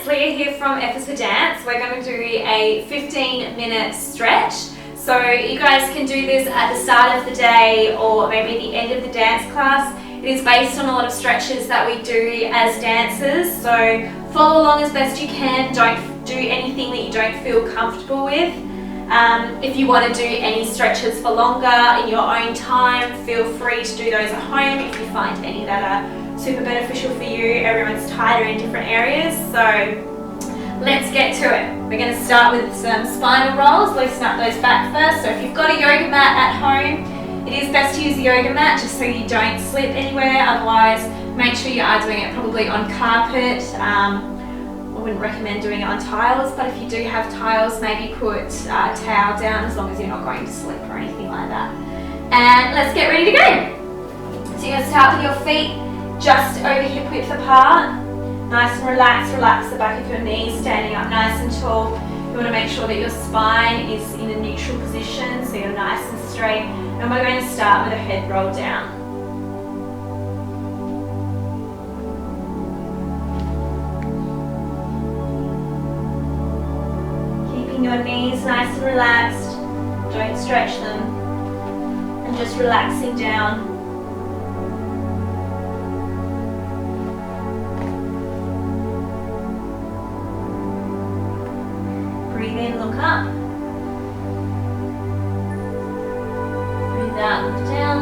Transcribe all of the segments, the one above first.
it's Leah here from F for Dance. We're going to do a 15-minute stretch. So you guys can do this at the start of the day or maybe the end of the dance class. It is based on a lot of stretches that we do as dancers. So follow along as best you can. Don't do anything that you don't feel comfortable with. If you want to do any stretches for longer in your own time, feel free to do those at home if you find any that are super beneficial for you. Everyone's tighter in different areas, so let's get to it. We're going to start with some spinal rolls. Loosen up those back first. So if you've got a yoga mat at home, it is best to use the yoga mat just so you don't slip anywhere. Otherwise, make sure you are doing it probably on carpet. I wouldn't recommend doing it on tiles, but if you do have tiles, maybe put a towel down as long as you're not going to slip or anything like that. And let's get ready to go. So you're going to start with your feet just over hip width apart. Nice and relaxed. Relax the back of your knees, standing up nice and tall. You want to make sure that your spine is in a neutral position, so you're nice and straight. And we're going to start with a head roll down. Keeping your knees nice and relaxed. Don't stretch them. And just relaxing down. Breathe in, look up. Breathe out, look down.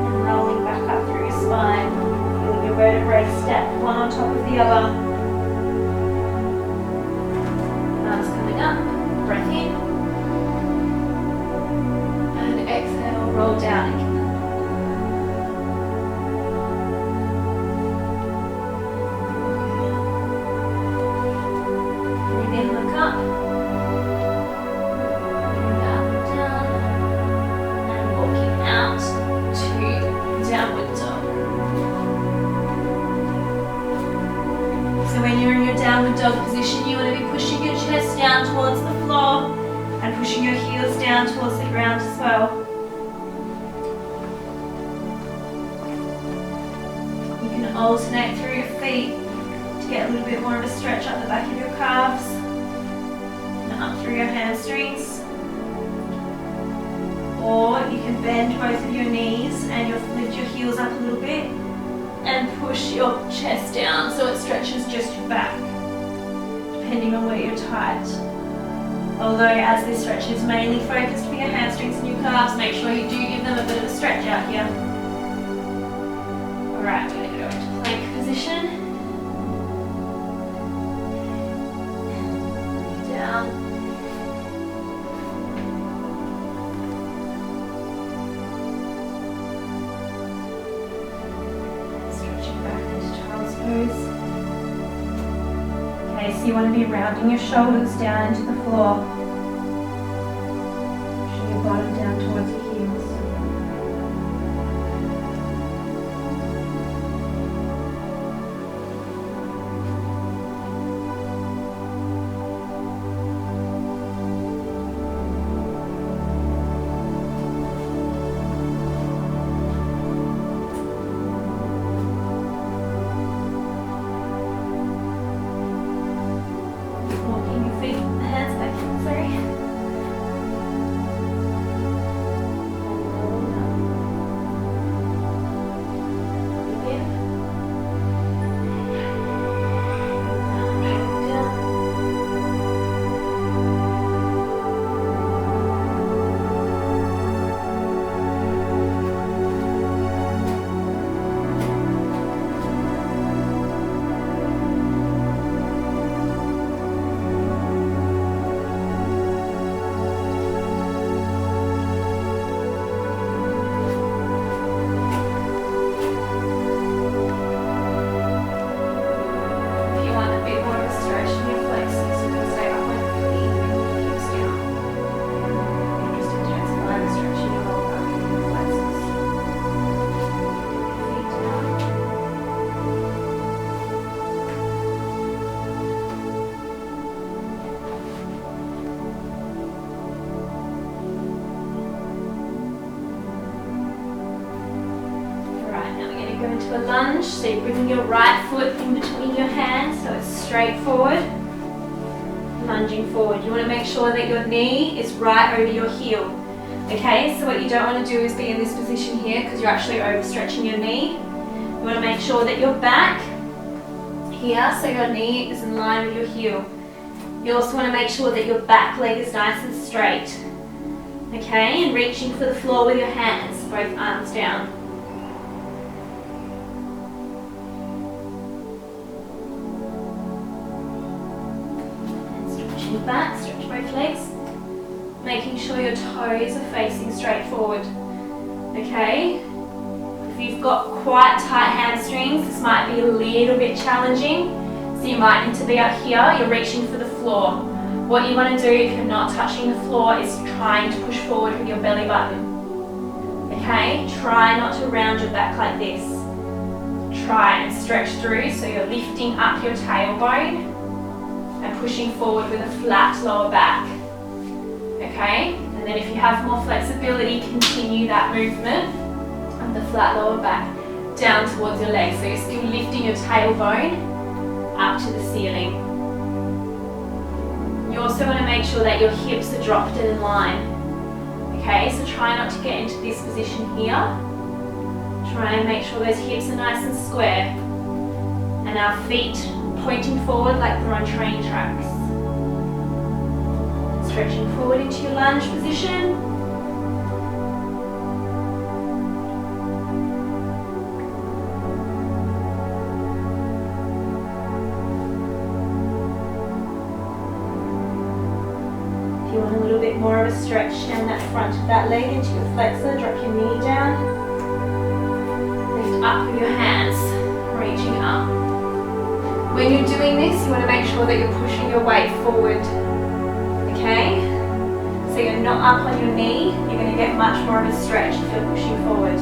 And rolling back up through your spine. Feeling your vertebrae step one on top of the other. Arms coming up. Breath in. And exhale, roll down again. Downward dog position, you want to be pushing your chest down towards the floor and pushing your heels down towards the ground as well. You can alternate through your feet to get a little bit more of a stretch up the back of your calves and up through your hamstrings. Or you can bend both of your knees and lift your heels up a little bit and push your chest down so it stretches just your back, depending on where you're tight. Although as this stretch is mainly focused for your hamstrings and your calves, make sure you do give them a bit of a stretch out here. Alright, we're going to go into plank position. Down. Stretching back into child's pose. Okay, so you want to be rounding your shoulders down into the floor. Pushing your bottom down towards your heels. into a lunge. So you're bringing your right foot in between your hands so it's straight forward. Lunging forward. You want to make sure that your knee is right over your heel. Okay, so what you don't want to do is be in this position here because you're actually overstretching your knee. You want to make sure that your back here, so your knee is in line with your heel. You also want to make sure that your back leg is nice and straight. Okay, and reaching for the floor with your hands, both arms down. And stretching back, stretch both legs. Making sure your toes are facing straight forward. Okay, if you've got quite tight hamstrings, this might be a little bit challenging. So you might need to be up here, you're reaching for the floor. What you want to do if you're not touching the floor is trying to push forward with your belly button. Okay, try not to round your back like this. Try and stretch through so you're lifting up your tailbone and pushing forward with a flat lower back. Okay, and then if you have more flexibility, continue that movement of the flat lower back down towards your legs. So you're still lifting your tailbone up to the ceiling. You also want to make sure that your hips are dropped and in line. Okay, so try not to get into this position here. Try and make sure those hips are nice and square. And our feet pointing forward like they're on train tracks. Stretching forward into your lunge position. If you want a little bit more of a stretch down that front of that leg into your flexor, drop your knee down. Lift up with your hands, reaching up. When you're doing this, you want to make sure that you're pushing your weight forward. Okay? So you're not up on your knee, you're going to get much more of a stretch if you're pushing forward.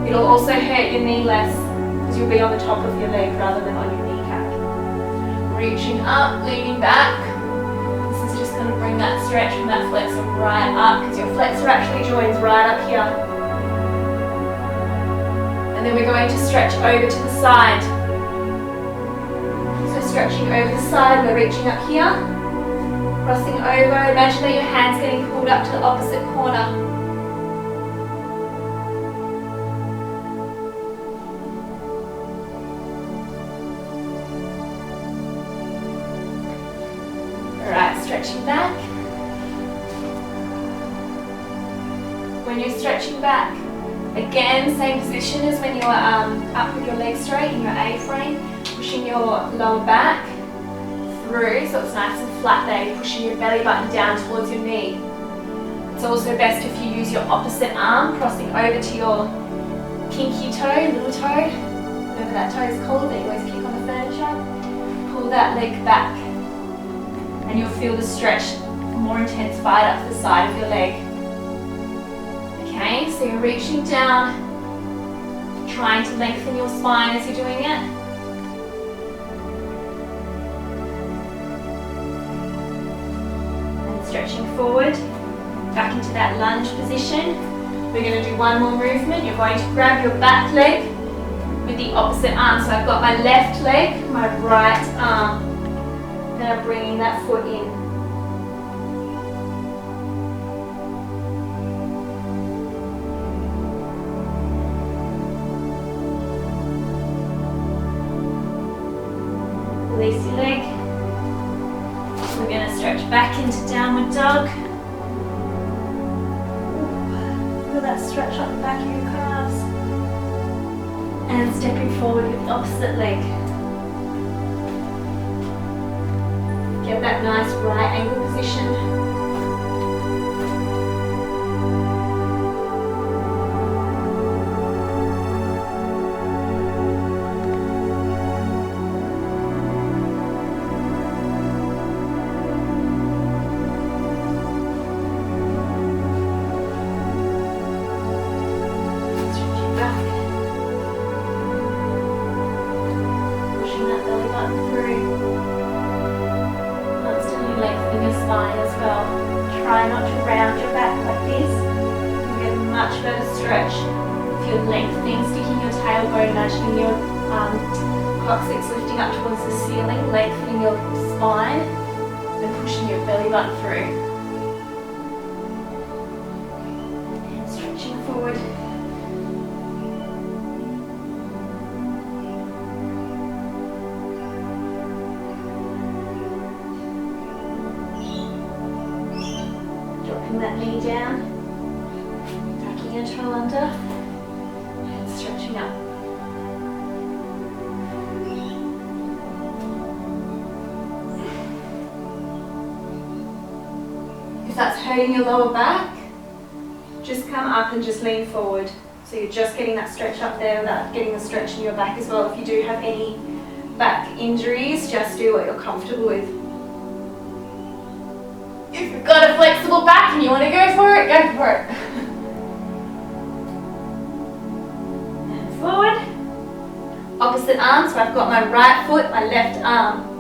It'll also hurt your knee less because you'll be on the top of your leg rather than on your kneecap. Reaching up, leaning back. This is just going to bring that stretch from that flexor right up because your flexor actually joins right up here. And then we're going to stretch over to the side. So stretching over the side, we're reaching up here. Crossing over, imagine that your hand's getting pulled up to the opposite corner. Alright, stretching back. When you're stretching back, again, same position as when you're up with your legs straight in your A-frame, pushing your lower back through so it's nice and flat there. You're pushing your belly button down towards your knee. It's also best if you use your opposite arm, crossing over to your pinky toe, little toe. Whatever that toe is called that you always kick on the furniture. Pull that leg back and you'll feel the stretch more intensified up the side of your leg. Okay, so you're reaching down, trying to lengthen your spine as you're doing it. Stretching forward, back into that lunge position. We're going to do one more movement. You're going to grab your back leg with the opposite arm. So I've got my left leg, my right arm. Then I'm bringing that foot in. Release your leg. We're going to stretch back into downward dog. Feel that stretch up the back of your calves. And stepping forward with the opposite leg. Get that nice right angle position. if you're lengthening, sticking your tailbone, imagining your coccyx lifting up towards the ceiling, lengthening your spine, and pushing your belly button through. And stretching forward. Dropping that knee down, tucking your toe under, and stretching up. If that's hurting your lower back, just come up and just lean forward. So you're just getting that stretch up there without getting the stretch in your back as well. If you do have any back injuries, just do what you're comfortable with. If you've got a flexible back and you want to go for it, go for it. And forward. Opposite arm, so I've got my right foot, my left arm.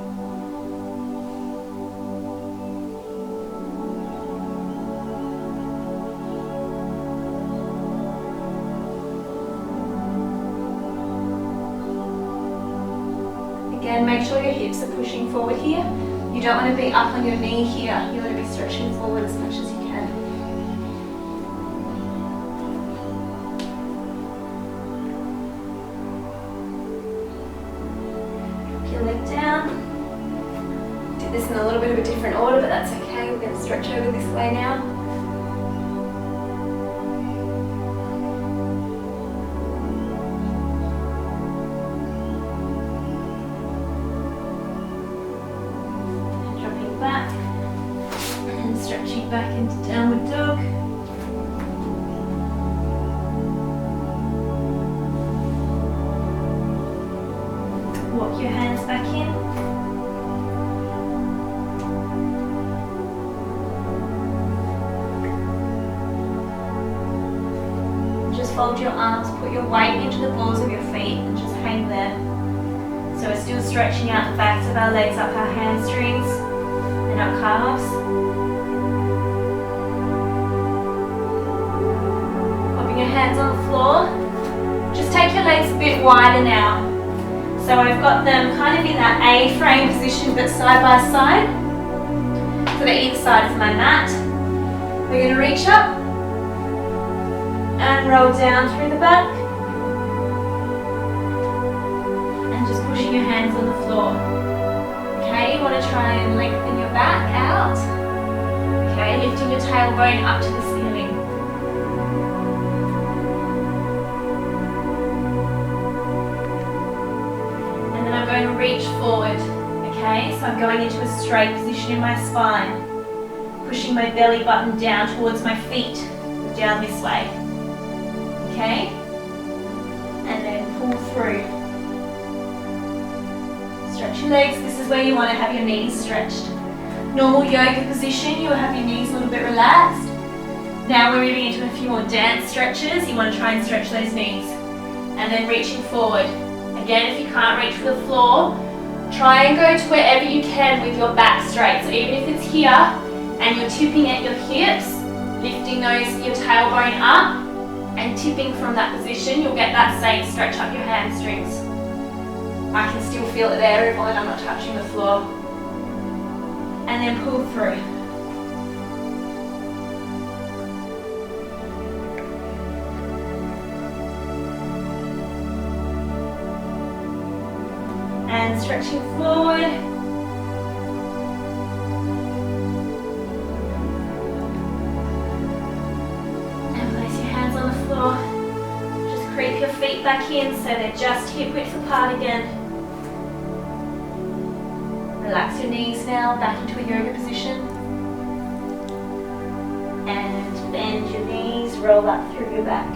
Again, make sure your hips are pushing forward here. You don't want to be up on your knee here. You want to be stretching forward as much as you can. Drop your leg down. Did this in a little bit of a different order, but that's okay. We're going to stretch over this way now. Back and stretching back into downward dog. Walk your hands back in. Just fold your arms, put your weight into the balls of your feet and just hang there. So we're still stretching out the backs of our legs up our hamstrings and our calves. Popping your hands on the floor. Just take your legs a bit wider now. So I've got them kind of in that A-frame position but side by side. So they're either side of my mat. We're going to reach up and roll down through the back. And just pushing your hands on the floor. Okay, you want to try and lengthen your back out. Okay, lifting your tailbone up to the ceiling. And then I'm going to reach forward. Okay, so I'm going into a straight position in my spine. Pushing my belly button down towards my feet, down this way. Okay, and then pull through. Stretch your legs. This is where you want to have your knees stretched. Normal yoga position, you will have your knees a little bit relaxed. Now we're moving into a few more dance stretches. You want to try and stretch those knees. And then reaching forward. Again, if you can't reach for the floor, try and go to wherever you can with your back straight. So even if it's here and you're tipping at your hips, lifting your tailbone up and tipping from that position, you'll get that same stretch up your hamstrings. I can still feel it there even when I'm not touching the floor. And then pull through. And stretching forward. And place your hands on the floor. Just creep your feet back in so they're just hip width apart again. Relax your knees now, back into a yoga position. And bend your knees, roll up through your back.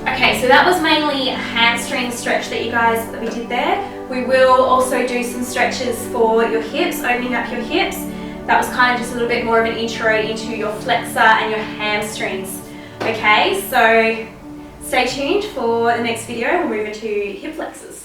Okay, so that was mainly a hamstring stretch that we did there. We will also do some stretches for your hips, opening up your hips. That was kind of just a little bit more of an intro into your flexor and your hamstrings. Okay, so stay tuned for the next video. We'll move into hip flexors.